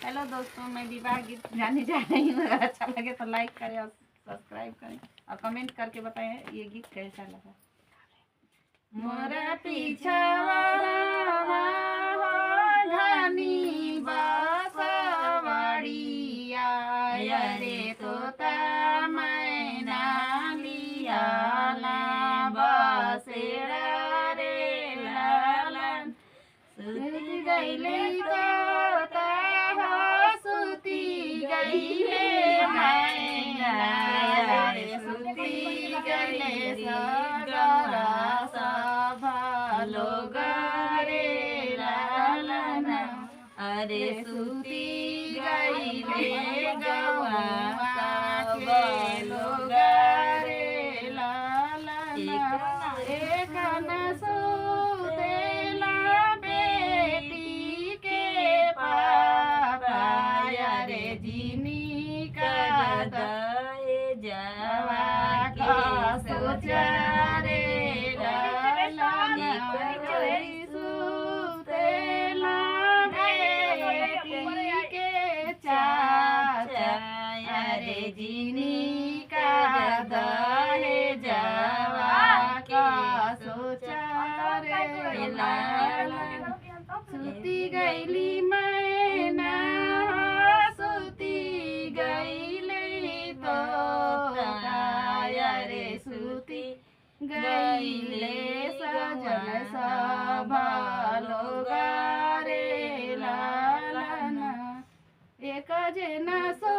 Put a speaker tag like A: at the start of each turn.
A: Hello दोस्तों, मैं विवाह गीत गाने जा रही हूँ। अगर अच्छा लगे तो लाइक करें और सब्सक्राइब करें और कमेंट करके बताएं ये गीत कैसा लगा। मोरा पीछावा घनी बांसवाड़िया रे तोता मैना लिया बसेड़ा रे लालन सुती गईले तोता हो सुती गईले मैना रे सुती गईले सगरा सभा लोग रे लालन अरे सुती गईले गवा के लोग रे लालन एक न सुतेला बेटी के पापा रे जिनी का दए जवा का सोचा रे लालन सुतेला बेटी के चाचा रे जिनी का दए जवा का सोचा रे लालन सुती गईली मैना सुती गईली तोता रे सुती गईले सजन सभा लोग रे लालन एक जना सो